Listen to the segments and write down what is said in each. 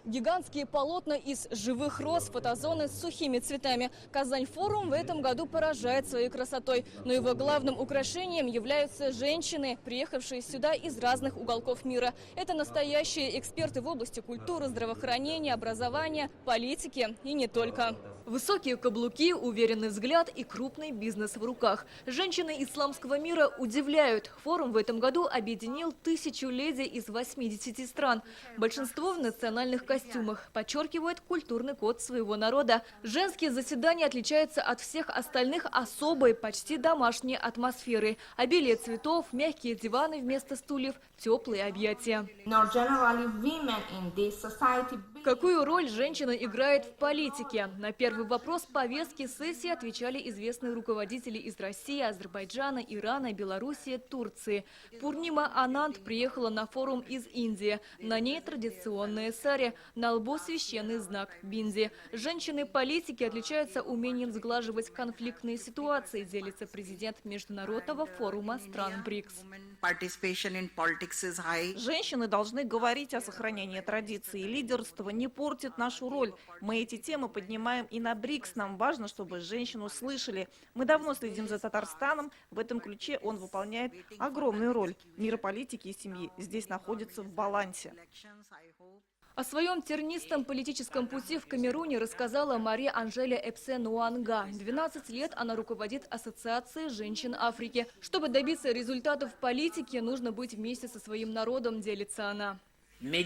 Гигантские полотна из живых роз, фотозоны с сухими цветами. Казань-форум в этом году поражает своей красотой. Но его главным украшением являются женщины, приехавшие сюда из разных уголков мира. Это настоящие эксперты в области культуры, здравоохранения, образования, политики и не только. Высокие каблуки, уверенный взгляд и крупный бизнес в руках. Женщины исламского мира удивляют. Форум в этом году объединил 1000 леди из 80 стран. Большинство в национальных костюмах, подчеркивает культурный код своего народа. Женские заседания отличаются от всех остальных особой, почти домашней атмосферой. Обилие цветов, мягкие диваны вместо стульев, теплые объятия. Какую роль женщина играет в политике? На первый вопрос повестки сессии отвечали известные руководители из России, Азербайджана, Ирана, Белоруссии, Турции. Пурнима Ананд приехала на форум из Индии. На ней традиционная сари, на лбу священный знак бинди. Женщины-политики отличаются умением сглаживать конфликтные ситуации, делится президент Международного форума стран БРИКС. Женщины должны говорить о сохранении традиций. Лидерство не портит нашу роль. Мы эти темы поднимаем и на БРИКС. Нам важно, чтобы женщин услышали. Мы давно следим за Татарстаном. В этом ключе он выполняет огромную роль. Мир политики и семьи здесь находится в балансе. О своем тернистом политическом пути в Камеруне рассказала Мария Анжеля Эпсе-Нуанга. 12 лет она руководит Ассоциацией женщин Африки. Чтобы добиться результатов в политике, нужно быть вместе со своим народом, делится она. Я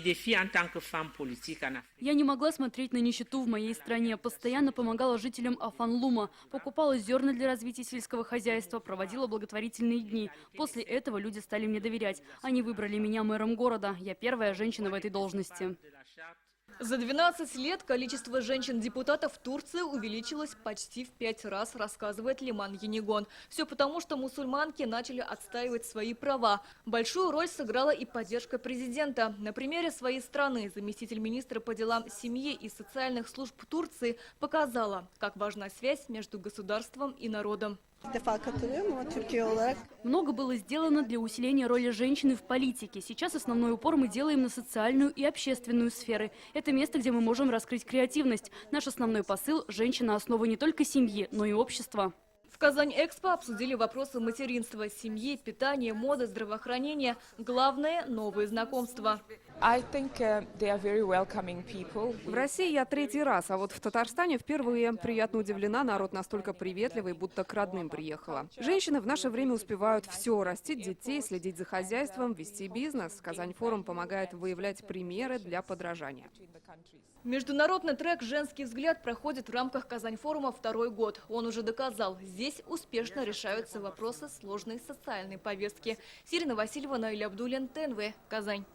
не могла смотреть на нищету в моей стране. Постоянно помогала жителям Афанлума. Покупала зерна для развития сельского хозяйства, проводила благотворительные дни. После этого люди стали мне доверять. Они выбрали меня мэром города. Я первая женщина в этой должности. За 12 лет количество женщин-депутатов в Турции увеличилось почти в 5 раз, рассказывает Лиман Янигон. Все потому, что мусульманки начали отстаивать свои права. Большую роль сыграла и поддержка президента. На примере своей страны заместитель министра по делам семьи и социальных служб Турции показала, как важна связь между государством и народом. Много было сделано для усиления роли женщины в политике. Сейчас основной упор мы делаем на социальную и общественную сферы. Это место, где мы можем раскрыть креативность. Наш основной посыл – женщина – основа не только семьи, но и общества. В Казань-Экспо обсудили вопросы материнства, семьи, питания, моды, здравоохранения. Главное – новые знакомства. В России я 3-й раз, а вот в Татарстане впервые. Приятно удивлена, народ настолько приветливый, будто к родным приехала. Женщины в наше время успевают все – растить детей, следить за хозяйством, вести бизнес. Казань-форум помогает выявлять примеры для подражания. Международный трек «Женский взгляд» проходит в рамках Казань-форума 2-й год. Он уже доказал, здесь успешно решаются вопросы сложной социальной повестки. Сирина Васильева, Наиля Абдулин, ТНВ, Казань.